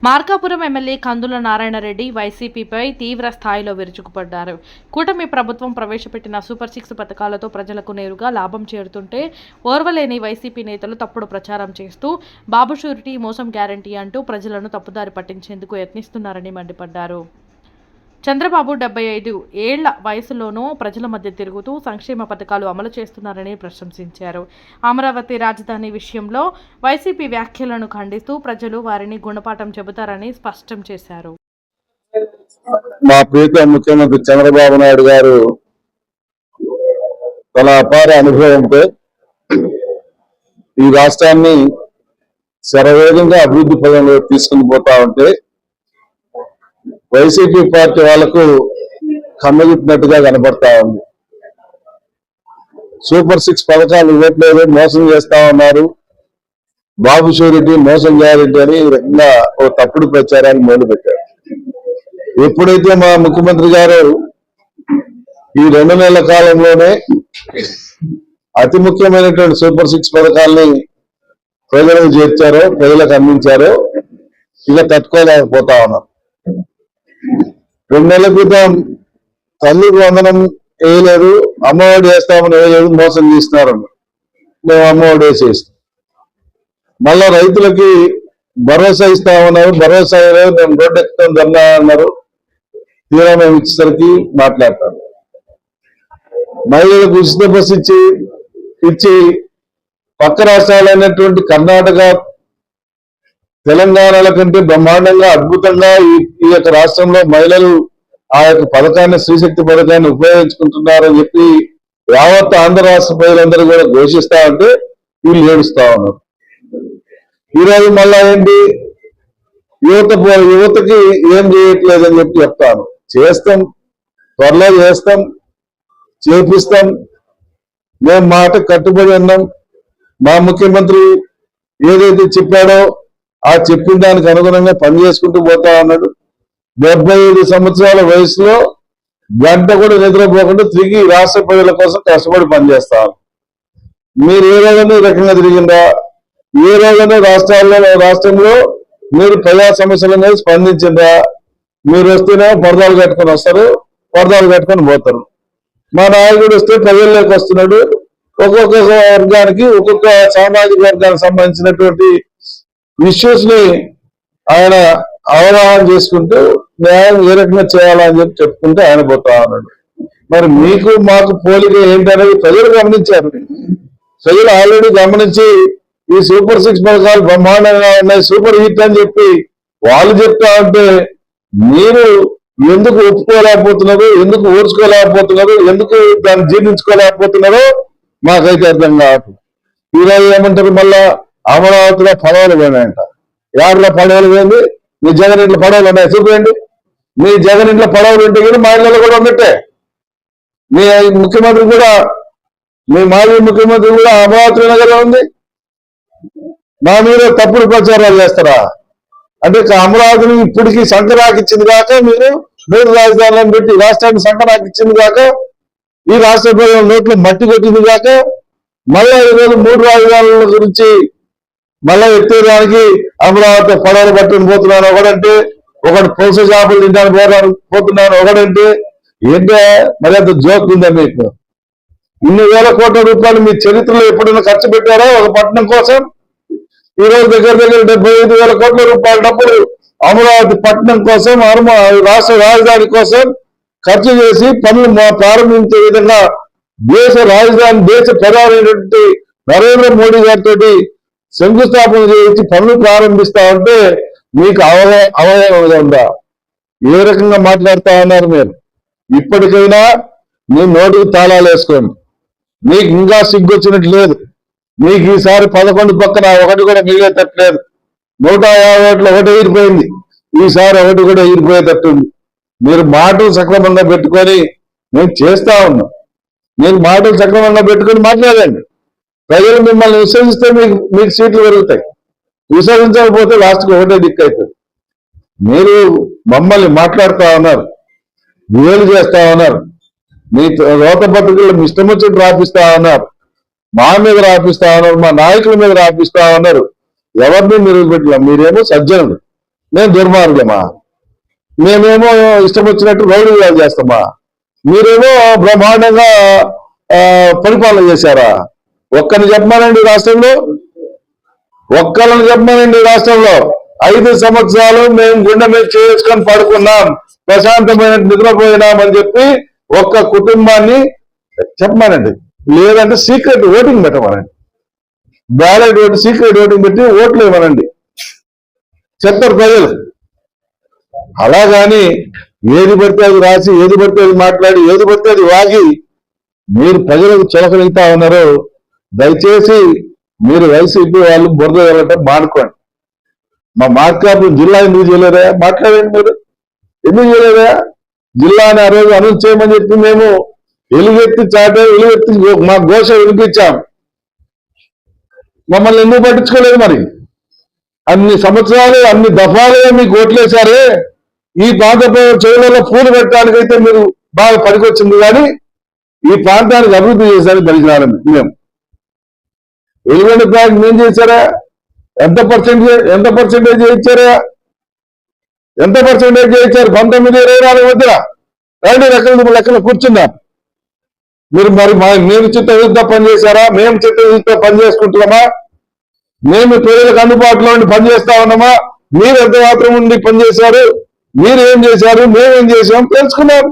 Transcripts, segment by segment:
Markapuram MLA కందుల నారాయణరెడ్డి వైసీపీపై తీవ్ర స్థాయిలో విరుచుకుపడ్డారు. కూటమి ప్రభుత్వం ప్రవేశపెట్టిన సూపర్ 6 పథకాలతో ప్రజలకు నేరుగా లాభం చేరుతుంటే ఓర్వలేని వైసీపీ నేతలు తప్పుడు ప్రచారం చేస్తూ బాబు షూరిటీ మోసం గ్యారంటీ అంటూ ప్రజలను తప్పుదారి పట్టించేందుకు యత్నిస్తున్నారని మండిపడ్డారు. చంద్రబాబు 75 ఏళ్ల వయసులోనూ ప్రజల మధ్య తిరుగుతూ సంక్షేమ పథకాలు అమలు చేస్తున్నారని ప్రశంసించారు. అమరావతి రాజధాని విషయంలో వైసీపీ వ్యాఖ్యలను ఖండిస్తూ ప్రజలు వారిని గుణపాఠం చెబుతారని స్పష్టం చేశారు. మా ప్రీత ముఖ్యమంత్రి చంద్రబాబు నాయుడు గారు తన అపార అనుభవంతో ఈ రాష్ట్రాన్ని శరవేగంగా అభివృద్ధి పదంలో తీసుకుని పోతా ఉంటే వైసీపీ పార్టీ వాళ్లకు కమ్మగిట్టినట్టుగా కనబడతా ఉంది. సూపర్ 6 పథకాలు ఇవ్వట్లేదు, మోసం చేస్తా ఉన్నారు, బాబు షూరిటీ మోసం గ్యారెంటీ అని ఈ రకంగా ఓ తప్పుడు ప్రచారాన్ని మొదలుపెట్టారు. ఎప్పుడైతే మా ముఖ్యమంత్రి గారు ఈ 2 నెలల కాలంలోనే అతి ముఖ్యమైనటువంటి సూపర్ 6 పథకాల్ని ప్రజలకు చేర్చారో, ప్రజలకు అందించారో ఇక తట్టుకోలేకపోతా ఉన్నాం. 2 నెలల క్రితం తల్లికి వందనం వేయలేదు, అమ్మఒడి వేస్తామని వేయలేదు, మోసం చేస్తున్నారు. మేము అమ్మఒడి వేసేస్తాం. మళ్ళా రైతులకి భరోసా ఇస్తామన్నారు, భరోసా వేయలేదు, మేము రోడ్డు ఎక్కుతాం ధర్నా అన్నారు. తీరా మేము ఇచ్చేసరికి మాట్లాడతారు. మహిళలకు ఉచిత బస్సు ఇచ్చి పక్క రాష్ట్రాలైనటువంటి కర్ణాటక, తెలంగాణల కంటే బ్రహ్మాండంగా అద్భుతంగా ఈ యొక్క రాష్ట్రంలో మహిళలు ఆ యొక్క పథకాన్ని, స్త్రీశక్తి పథకాన్ని ఉపయోగించుకుంటున్నారని చెప్పి యావత్ ఆంధ్ర రాష్ట్ర ప్రజలందరూ కూడా ఘోషిస్తా ఉంటే వీళ్ళు ఏడుస్తా ఉన్నారు. ఈరోజు మళ్ళా ఏంటి, యువతకి ఏం చేయట్లేదని చెప్పి చెప్తాను. చేస్తాం, త్వరలో చేస్తాం, చేపిస్తాం. మేము మాట కట్టుబడి ఉన్నాం. మా ముఖ్యమంత్రి ఏదైతే చెప్పాడో ఆ చెప్పిన దానికి అనుగుణంగా పనిచేసుకుంటూ పోతా ఉన్నాడు. 75 సంవత్సరాల వయసులో గంట కూడా నిద్రపోకుండా తిరిగి రాష్ట్ర ప్రజల కోసం కష్టపడి పనిచేస్తాను. మీరు ఏ రోజైనా ఈ రకంగా తిరిగిందా? ఏ రోజైనా రాష్ట్రంలో మీరు ప్రజా సమస్యల మీద స్పందించిందా? మీరు వస్తేనే పరదాలు కట్టుకొని వస్తారు, పరదాలు కట్టుకొని పోతారు. మా నాయకుడు వస్తే ప్రజల్లోకి వస్తున్నాడు. ఒక్కొక్క వర్గానికి, ఒక్కొక్క సామాజిక వర్గానికి సంబంధించినటువంటి ఇష్యూస్ ని ఆయన అవగాహన చేసుకుంటూ న్యాయం ఏ రకంగా చేయాలని చెప్పి చెప్పుకుంటూ ఆయన పోతా ఉన్నాడు. మరి మీకు మాకు పోలిక ఏంటనేది ప్రజలు గమనించారు. ప్రజలు ఆల్రెడీ గమనించి ఈ సూపర్ 6 పథకాలు బ్రహ్మాండంగా ఉన్నాయి, సూపర్ హిట్ అని చెప్పి వాళ్ళు చెప్తా ఉంటే మీరు ఎందుకు ఒప్పుకోలేకపోతున్నారు, ఎందుకు ఓర్చుకోలేకపోతున్నారు, ఎందుకు దాన్ని జీర్ణించుకోలేకపోతున్నారో మాకైతే అర్థం కాదు. ఈరోజు ఏమంటారు, మళ్ళా అమరావతిలో పడవలు పోయినాయంట. యాడ్లో పడవలు పోయింది, మీ జగన్ ఇంట్లో పడవలు ఉన్నాయి, చూపండి. మీ జగన్ ఇంట్లో పడవలు ఉంటే కానీ మా ఇళ్ళలో కూడా ఉన్నట్టే. మీ ముఖ్యమంత్రి కూడా, మీ మాజీ ముఖ్యమంత్రి కూడా అమరావతి నగరం ఉంది. మా మీద తప్పుడు ప్రచారాలు చేస్తారా? అంటే అమరావతిని ఇప్పటికీ సంకరాకిచ్చింది కాక, మీరు 3 రాజధానులను పెట్టి రాష్ట్రాన్ని సంకరాకిచ్చింది కాక, ఈ రాష్ట్ర ప్రజల నోట్లో మట్టి కొట్టింది కాక, మళ్ళా ఈరోజు 3 రాజధానుల గురించి మళ్ళా ఎత్తేదానికి అమరావతి పడవలు పట్టుకుని పోతున్నాను ఒకడంటే, ఒకటి పులస చేపలు తింటాను పోతున్నాను ఒకడంటే, ఏంటో మరి అంత జోక్ ఉందా మీకు? ఇన్ని వేల కోట్ల రూపాయలు మీ చరిత్రలో ఎప్పుడైనా ఖర్చు పెట్టారా ఒక పట్టణం కోసం? ఈరోజు దగ్గర 75,000 కోట్ల రూపాయల డబ్బులు అమరావతి పట్టణం కోసం, రాష్ట్ర రాజధాని కోసం ఖర్చు చేసి పనులు ప్రారంభించే విధంగా దేశ రాజధాని, దేశ ప్రధానమైనటువంటి నరేంద్ర మోడీ గారితో శంకుస్థాపన చేయించి పనులు ప్రారంభిస్తా ఉంటే మీకు అవగాహన ఉందా? ఏ రకంగా మాట్లాడుతా ఉన్నారు మీరు? ఇప్పటికైనా మీ నోటికి తాళాలు వేసుకోండి. మీకు ఇంకా సిగ్గొచ్చినట్టు లేదు. మీకు ఈసారి 11 పక్కన ఒకటి కూడా మిగిలేటట్లేదు. 150 ఓట్లు ఒకటి ఎగిరిపోయింది, ఈసారి ఒకటి కూడా ఎగిరిపోయేటట్టుంది. మీరు మాటలు సక్రమంగా పెట్టుకొని మేము చేస్తా ఉన్నాం. మీరు మాటలు సక్రమంగా పెట్టుకొని మాట్లాడండి. ప్రజలు మిమ్మల్ని విశ్వసిస్తే మీకు సీట్లు పెరుగుతాయి. విశ్వసించకపోతే లాస్ట్కి ఒకటే దిక్కు అవుతుంది. మీరు మమ్మల్ని మాట్లాడుతూ ఉన్నారు. వేలు చేస్తా ఉన్నారు. మీ రోత పత్రికలు మీ ఇష్టం వచ్చినట్టు రాపిస్తా ఉన్నారు. మా మీద రాపిస్తా ఉన్నారు, మా నాయకుల మీద రాపిస్తా ఉన్నారు. ఎవరిని మీరు పెట్టలే. మీరేమో సజ్జనుడు, నేను దుర్మార్గమా? మేమేమో ఇష్టం వచ్చినట్టు రౌడీలు చేస్తామా? మీరేమో బ్రహ్మాండంగా పరిపాలన చేశారా? ఒక్కరిని చెప్పమానండి రాష్ట్రంలో, ఒక్కరిని చెప్పమానండి రాష్ట్రంలో. 5 సంవత్సరాలు మేము గుండె మీద చేసుకొని పడుకున్నాం, ప్రశాంతమైన నిద్రపోయినాం అని చెప్పి ఒక్క కుటుంబాన్ని చెప్పమానండి. లేదంటే సీక్రెట్ ఓటింగ్ పెట్టమనండి, బ్యాలెట్ ఓటు సీక్రెట్ ఓటింగ్ పెట్టి ఓట్లు ఇవ్వనండి, చెప్తారు ప్రజలు. అలాగాని ఏది పడితే అది రాసి, ఏది పడితే అది మాట్లాడి, ఏది పడితే అది వాగి మీరు ప్రజలకు చులకలిగుతా ఉన్నారు. దయచేసి మీరు వైసీపీ వాళ్ళు బురద వెళ్ళటం మానుకోండి. మా మార్కాపురం జిల్లా ఎందుకు చేయలేదా? మాట్లాడండి మీరు, ఎందుకు చేయలేదా? జిల్లాని ఆ రోజు అనౌన్స్ చేయమని చెప్పి మేము ఎలుగెత్తి మా ఘోష వినిపించాం. మమ్మల్ని ఎందుకు పట్టించుకోలేదు? మరి అన్ని సంవత్సరాలు అన్ని దఫాలుగా మీకు ఓట్లేశారే. ఈ ప్రాంత చెవులలో పూలు పెట్టడానికైతే మీరు బాగా పనికొచ్చింది, కానీ ఈ ప్రాంతానికి అభివృద్ధి చేశారని పరిజ్ఞానం మేము. వెలుగొండ ప్రాజెక్ట్ ఏం చేశారా? ఎంత పర్సెంటేజ్ చేయించారా? ఎంత పర్సెంటేజ్ చేయించారు? 19-24 మధ్య రండి, లెక్కలు కూర్చున్నాం. మీరు మీరు చిత్తశుద్ధితో పనిచేశారా? మేము చిత్తశుద్ధితో పని చేసుకుంటున్నామా? మేము ప్రజలకు అందుబాటులో ఉండి పనిచేస్తా ఉన్నామా? మీరు ఎంత మాత్రం ఉండి పనిచేశారు? మీరు ఏం చేశారు? మేమేం చేశాం తెలుసుకున్నాం.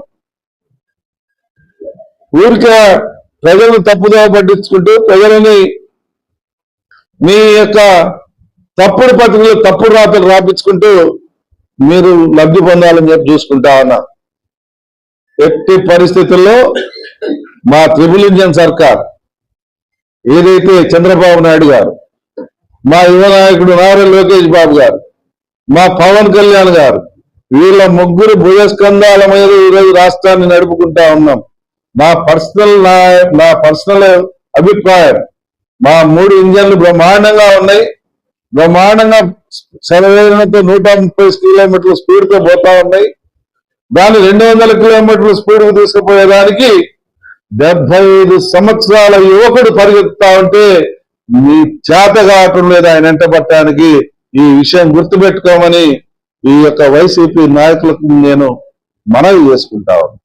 ఊరికే ప్రజలను తప్పుదోవ పట్టించుకుంటూ ప్రజలని మీ యొక్క తప్పుడు పత్రికలు, తప్పుడు రాతలు రాపించుకుంటూ మీరు లబ్ధి పొందాలని చెప్పి చూసుకుంటా ఉన్నా. ఎట్టి పరిస్థితుల్లో మా ట్రిపుల్ ఇంజన్ సర్కార్ ఏదైతే చంద్రబాబు నాయుడు గారు, మా యువ నాయకుడు నారా లోకేష్ బాబు గారు, మా పవన్ కళ్యాణ్ గారు, వీళ్ళ ముగ్గురు భుజస్కంధాల మీద ఈరోజు రాష్ట్రాన్ని నడుపుకుంటా ఉన్నాం. నా పర్సనల్ అభిప్రాయం, మా 3 ఇంజన్లు బ్రహ్మాండంగా ఉన్నాయి. బ్రహ్మాండంగా సెలవేలతో 130 కిలోమీటర్ల స్పీడ్ తో పోతా ఉన్నాయి. దాన్ని 200 కిలోమీటర్ల స్పీడ్ కు తీసుకుపోయేదానికి 75 సంవత్సరాల యువకుడు పరిగెత్తుతా ఉంటే మీ చేత కావటం లేదు ఆయన వెంట పట్టడానికి. ఈ విషయం గుర్తుపెట్టుకోమని ఈ యొక్క వైసీపీ నాయకులకు నేను మనవి చేసుకుంటా ఉన్నాను.